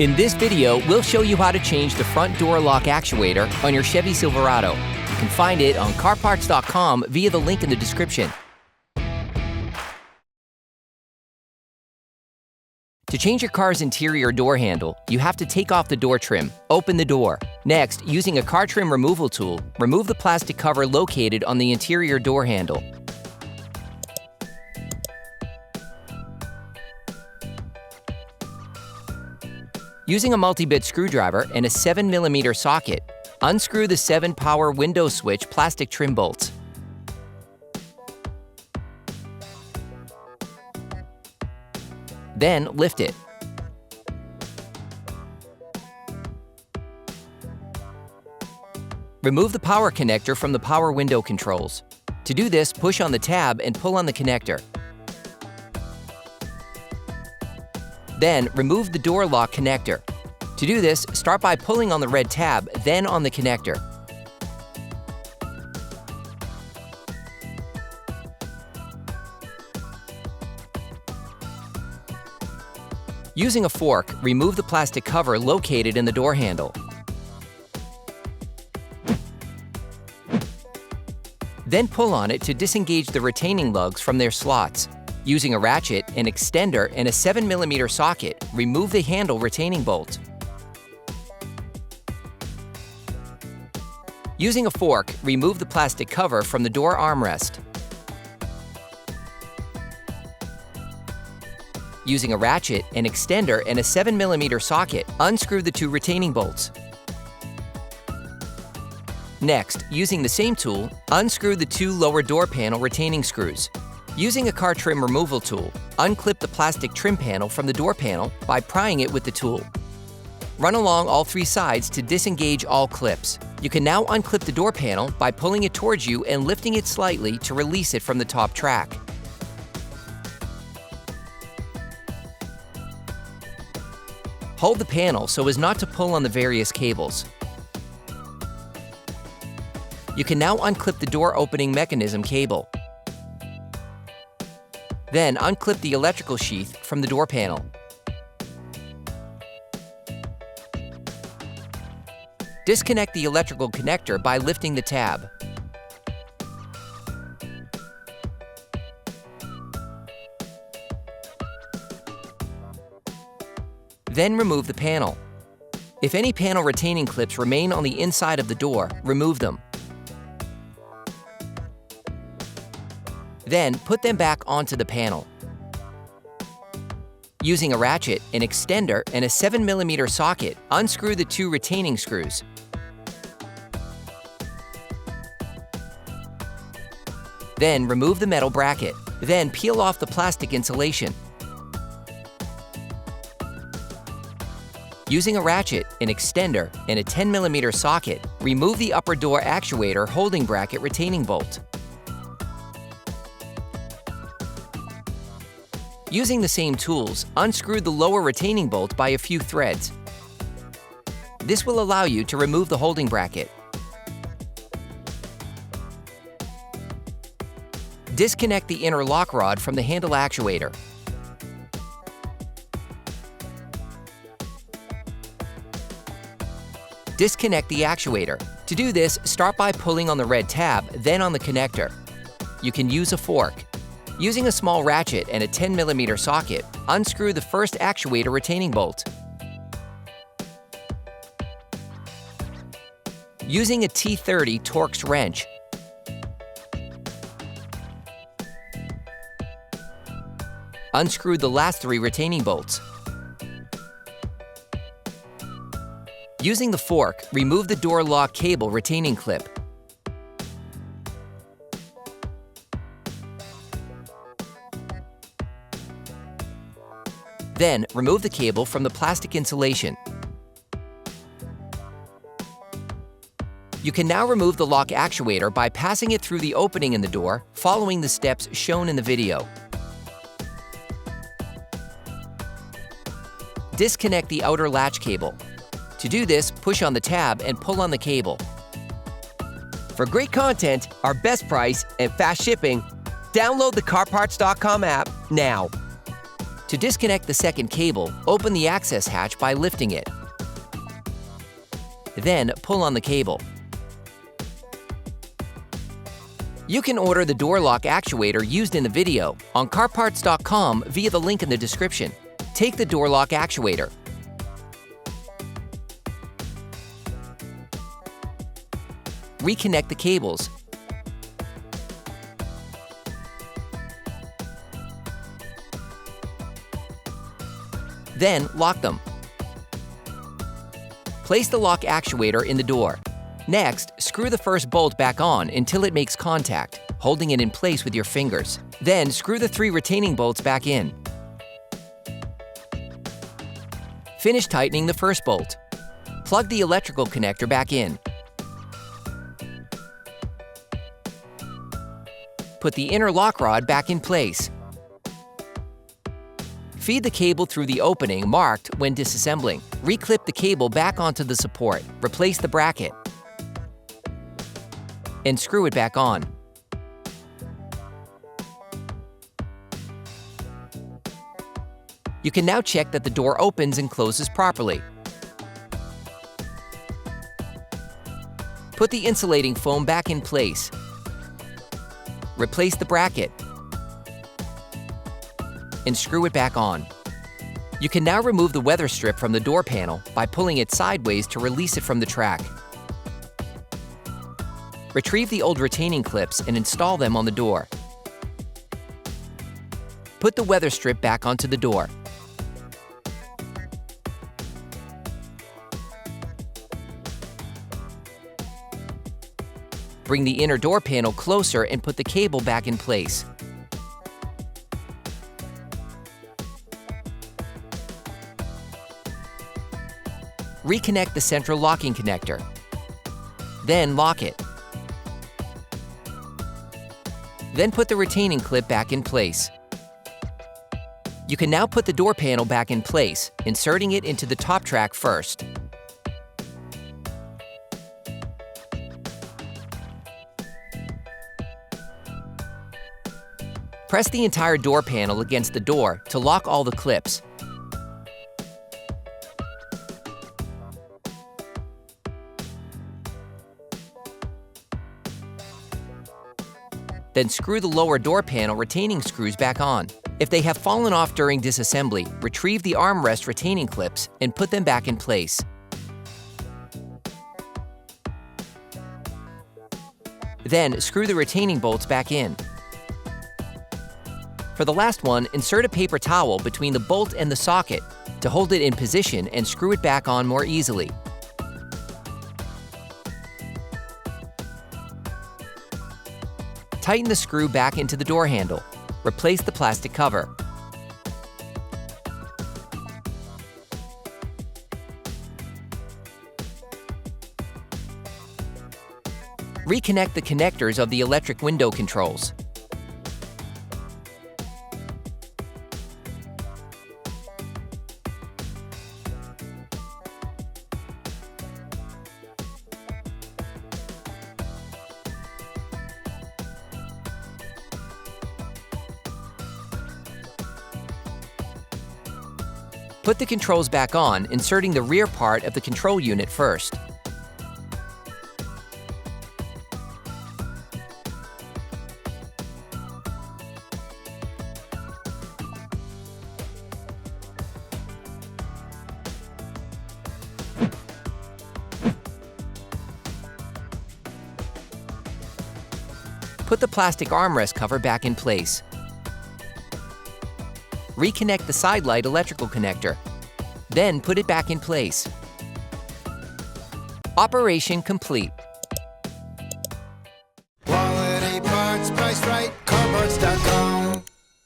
In this video, we'll show you how to change the front door lock actuator on your Chevy Silverado. You can find it on CarParts.com via the link in the description. To change your car's interior door handle, you have to take off the door trim, open the door. Next, using a car trim removal tool, remove the plastic cover located on the interior door handle. Using a multi-bit screwdriver and a 7mm socket, unscrew the 7-power window switch plastic trim bolts. Then lift it. Remove the power connector from the power window controls. To do this, push on the tab and pull on the connector. Then, remove the door lock connector. To do this, start by pulling on the red tab, then on the connector. Using a fork, remove the plastic cover located in the door handle. Then pull on it to disengage the retaining lugs from their slots. Using a ratchet, an extender, and a 7mm socket, remove the handle retaining bolt. Using a fork, remove the plastic cover from the door armrest. Using a ratchet, an extender, and a 7mm socket, unscrew the 2 retaining bolts. Next, using the same tool, unscrew the 2 lower door panel retaining screws. Using a car trim removal tool, unclip the plastic trim panel from the door panel by prying it with the tool. Run along all 3 sides to disengage all clips. You can now unclip the door panel by pulling it towards you and lifting it slightly to release it from the top track. Hold the panel so as not to pull on the various cables. You can now unclip the door opening mechanism cable. Then unclip the electrical sheath from the door panel. Disconnect the electrical connector by lifting the tab. Then remove the panel. If any panel retaining clips remain on the inside of the door, remove them. Then put them back onto the panel. Using a ratchet, an extender, and a 7mm socket, unscrew the 2 retaining screws. Then remove the metal bracket. Then peel off the plastic insulation. Using a ratchet, an extender, and a 10mm socket, remove the upper door actuator holding bracket retaining bolt. Using the same tools, unscrew the lower retaining bolt by a few threads. This will allow you to remove the holding bracket. Disconnect the inner lock rod from the handle actuator. Disconnect the actuator. To do this, start by pulling on the red tab, then on the connector. You can use a fork. Using a small ratchet and a 10mm socket, unscrew the first actuator retaining bolt. Using a T30 Torx wrench, unscrew the last 3 retaining bolts. Using the fork, remove the door lock cable retaining clip. Then, remove the cable from the plastic insulation. You can now remove the lock actuator by passing it through the opening in the door, following the steps shown in the video. Disconnect the outer latch cable. To do this, push on the tab and pull on the cable. For great content, our best price, and fast shipping, download the CarParts.com app now. To disconnect the second cable, open the access hatch by lifting it. Then pull on the cable. You can order the door lock actuator used in the video on CarParts.com via the link in the description. Take the door lock actuator. Reconnect the cables. Then lock them. Place the lock actuator in the door. Next, screw the first bolt back on until it makes contact, holding it in place with your fingers. Then screw the 3 retaining bolts back in. Finish tightening the first bolt. Plug the electrical connector back in. Put the inner lock rod back in place. Feed the cable through the opening marked when disassembling. Reclip the cable back onto the support. Replace the bracket. And screw it back on. You can now check that the door opens and closes properly. Put the insulating foam back in place. Replace the bracket. And screw it back on. You can now remove the weather strip from the door panel by pulling it sideways to release it from the track. Retrieve the old retaining clips and install them on the door. Put the weather strip back onto the door. Bring the inner door panel closer and put the cable back in place. Reconnect the central locking connector. Then lock it. Then put the retaining clip back in place. You can now put the door panel back in place, inserting it into the top track first. Press the entire door panel against the door to lock all the clips. Then screw the lower door panel retaining screws back on. If they have fallen off during disassembly, retrieve the armrest retaining clips and put them back in place. Then screw the retaining bolts back in. For the last one, insert a paper towel between the bolt and the socket to hold it in position and screw it back on more easily. Tighten the screw back into the door handle. Replace the plastic cover. Reconnect the connectors of the electric window controls. Put the controls back on, inserting the rear part of the control unit first. Put the plastic armrest cover back in place. Reconnect the side light electrical connector. Then put it back in place. Operation complete.